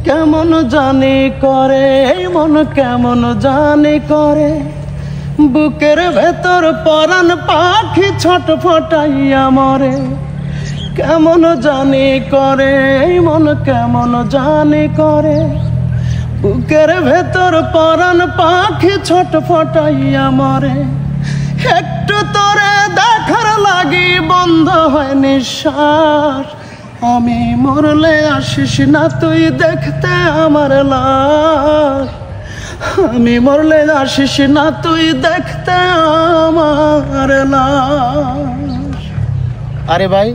কেমন জানি করে মন, কেমন জানি করে, বুকের ভেতর পরাণ পাখি ছটফটাইয়া মরে। কেমন জানি করে মন, কেমন জানি করে, বুকের ভেতর পরাণ পাখি ছটফটাইয়া মরে। একটু তোরে দেখার লাগি বন্ধ হয় নিঃশ্বাস, আমি মরলে আসিস না তুই দেখতে আমার লাশ, আমি মরলে আসিস না তুই দেখতে আমার লাশ। আরে ভাই,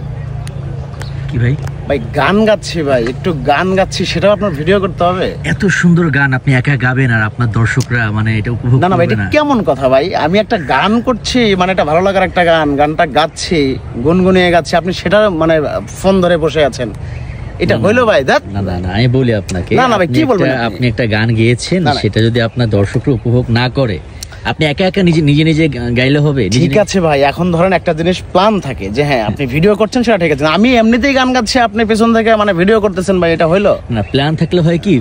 কি ভাই? ভাই গান গাচ্ছি ভাই, একটু গান গাচ্ছি, সেটাও আপনার ভিডিও করতে হবে? এত সুন্দর গান আপনি একা গাবেন আর আপনার দর্শকরা মানে এটা উপভোগ করবে না? না ভাই, এটা কেমন কথা ভাই? আমি একটা গান করছি, মানে এটা ভালো লাগার একটা গান, গানটা গাচ্ছি, গুনগুনিয়ে গাচ্ছি, আপনি সেটা মানে ফোন ধরে বসে আছেন, এটা হইলো ভাই? না না না, আমি বলি আপনাকে, না না ভাই, কি বলবেন? আপনি একটা গান গেয়েছেন, সেটা যদি আপনার দর্শকরা উপভোগ না করে, আপনি একা একা নিজে নিজে গাইলে হবে? ঠিক আছে ভাই, এখন ধরেন একটা জিনিস প্ল্যান থাকে যে হ্যাঁ আপনি ভিডিও করছেন, সেটা ঠিক আছে, আমি এমনিতেই গান গাচ্ছি, আপনি পেছন থেকে মানে ভিডিও করতেছেন ভাই, এটা হইলো? না, প্ল্যান থাকলে হয় কি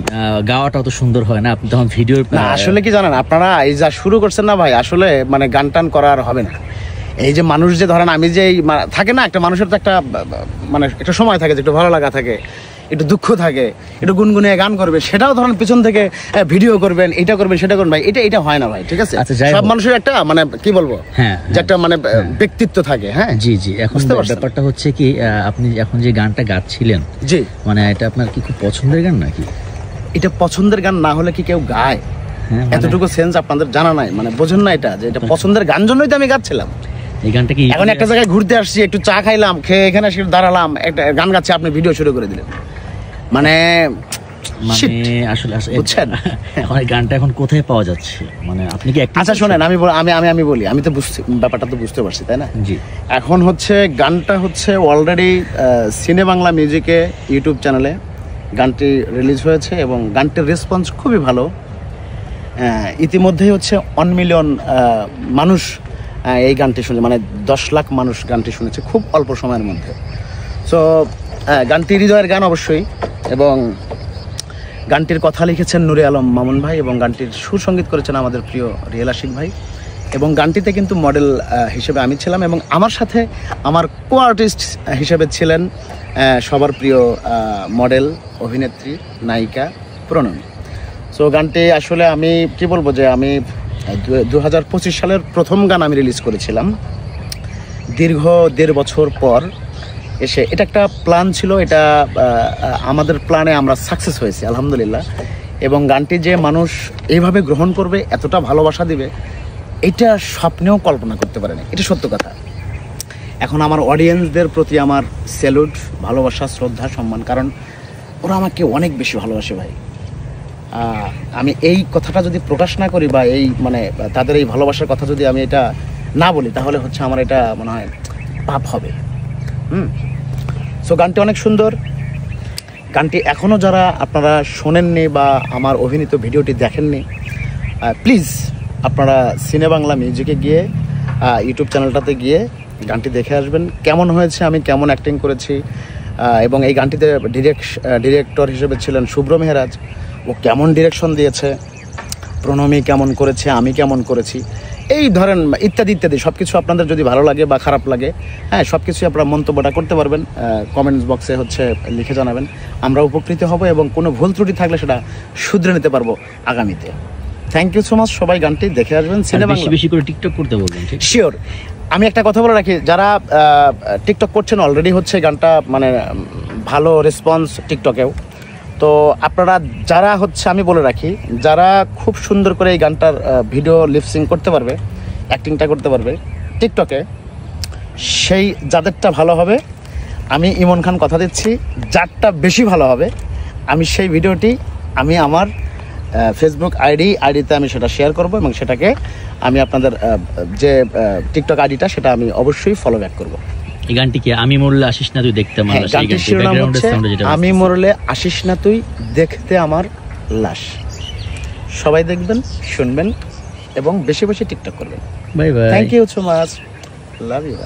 গাওয়াটা অত সুন্দর হয় না, আপনি তখন ভিডিও না। আসলে কি জানেন, আপনারা এই যা শুরু করছেন না ভাই, আসলে মানে গান টান করার হবে না। এই যে মানুষ যে ধরেন, আমি যে থাকে না, একটা মানুষের তো একটা মানে একটা সময় থাকে যে একটু ভালো লাগা থাকে, একটু দুঃখ থাকে, একটু গুনগুনিয়ে গান করবে, সেটাও ধরেন পিছন থেকে ভিডিও করবেন, এটা করবেন, সেটা করবেন ভাই, এটা হয় না ভাই, ঠিক আছে? সব মানুষের একটা মানে কি বলবো, যে একটা মানে ব্যক্তিত্ব থাকে। হ্যাঁ জি জি। এখন ব্যাপারটা হচ্ছে কি, আপনি এখন যে গানটা গাচ্ছিলেন, জি, মানে এটা আপনার কি খুব পছন্দের গান নাকি? এটা পছন্দের গান না হলে কি কেউ গায়? এতটুকু সেন্স আপনাদের জানা নাই, মানে বোঝেন না এটা, যে এটা পছন্দের গান, জন্যই তো আমি গাচ্ছিলাম এই গানটা। কি এখন একটা জায়গায় ঘুরতে আসছি, একটু চা খাইলাম, খেয়ে এখানে এসে দাঁড়ালাম, একটা গান গাচ্ছে, আপনি ভিডিও শুরু করে দিলেন, মানে আসলে বুঝছেন এখন এই গানটা এখন কোথায় পাওয়া যাচ্ছে? মানে আপনি কি আচ্ছা শোনেন, আমি বলি, আমি তো ব্যাপারটা তো বুঝতে পারছি, তাই না? জি। এখন হচ্ছে গানটা হচ্ছে অলরেডি সিনে বাংলা মিউজিকে ইউটিউব চ্যানেলে গানটি রিলিজ হয়েছে এবং গানটির রেসপন্স খুবই ভালো। ইতিমধ্যেই হচ্ছে 1 মিলিয়ন মানুষ এই গানটি শুনে, মানে 10 লাখ মানুষ গানটি শুনেছে খুব অল্প সময়ের মধ্যে। সো গানটি হৃদয়ের গান অবশ্যই, এবং গানটির কথা লিখেছেন নুরে আলম মামুন ভাই, এবং গানটির সুসঙ্গীত করেছেন আমাদের প্রিয় রিয়েল আশিক ভাই, এবং গানটিতে কিন্তু মডেল হিসেবে আমি ছিলাম, এবং আমার সাথে আমার কো আর্টিস্ট হিসেবে ছিলেন সবার প্রিয় মডেল, অভিনেত্রী, নায়িকা প্রণমী। সো গানটি আসলে আমি কি বলবো, যে আমি 2025 সালের প্রথম গান আমি রিলিজ করেছিলাম দীর্ঘ 1.5 বছর পর এসে। এটা একটা প্ল্যান ছিল, এটা আমাদের প্ল্যানে আমরা সাকসেস হয়েছি আলহামদুলিল্লাহ, এবং গানটি যে মানুষ এইভাবে গ্রহণ করবে, এতটা ভালোবাসা দিবে, এটা স্বপ্নেও কল্পনা করতে পারেনি, এটা সত্য কথা। এখন আমার অডিয়েন্সদের প্রতি আমার স্যালুট, ভালোবাসা, শ্রদ্ধা, সম্মান, কারণ ওরা আমাকে অনেক বেশি ভালোবাসে ভাই। আমি এই কথাটা যদি প্রকাশ না করি, বা এই মানে তাদের এই ভালোবাসার কথা যদি আমি এটা না বলি, তাহলে হচ্ছে আমার এটা মনে হয় পাপ হবে। সো গানটি অনেক সুন্দর। গানটি এখনও যারা আপনারা শোনেননি বা আমার অভিনীত ভিডিওটি দেখেননি, প্লিজ আপনারা সিনে বাংলা মিউজিকে গিয়ে ইউটিউব চ্যানেলটাতে গিয়ে গানটি দেখে আসবেন, কেমন হয়েছে, আমি কেমন অ্যাক্টিং করেছি, এবং এই গানটিতে ডিরেক্টর হিসেবে ছিলেন শুভ্র মেহরাজ, ও কেমন ডিরেকশন দিয়েছে, প্রণমী কেমন করেছে, আমি কেমন করেছি, এই ধরেন ইত্যাদি ইত্যাদি সব কিছু আপনাদের যদি ভালো লাগে বা খারাপ লাগে, হ্যাঁ সব কিছুই আপনারা মন্তব্যটা করতে পারবেন, কমেন্টস বক্সে হচ্ছে লিখে জানাবেন, আমরা উপকৃত হব, এবং কোনো ভুল ত্রুটি থাকলে সেটা শুধরে নিতে পারবো আগামীতে। থ্যাংক ইউ সো মাচ, সবাই গানটি দেখে আসবেন। সিনেমা বেশি করে টিকটক করতে বলবেন? শিওর। আমি একটা কথা বলে রাখি, যারা টিকটক করছেন অলরেডি হচ্ছে গানটা মানে ভালো রেসপন্স টিকটকেও, তো আপনারা যারা হচ্ছে, আমি বলে রাখি, যারা খুব সুন্দর করে এই গানটার ভিডিও লিপসিং করতে পারবে, অ্যাক্টিংটা করতে পারবে টিকটকে, সেই যাদেরটা ভালো হবে, আমি ইমন খান কথা দিচ্ছি, যারটা বেশি ভালো হবে, আমি সেই ভিডিওটি আমি আমার ফেসবুক আইডিতে আমি সেটা শেয়ার করব, এবং সেটাকে আমি আপনাদের যে টিকটক আইডিটা, সেটা আমি অবশ্যই ফলো ব্যাক করবো। এই গানটি কি আমি মরলে আসিস না তুই দেখতে আমার লাশ? গানটির শিরোনাম হচ্ছে আমি মরলে আসিস না তুই দেখতে আমার লাশ। সবাই দেখবেন, শুনবেন, এবং বেশি বেশি টিকটক করবেন। Bye bye. Thank you so much, love you.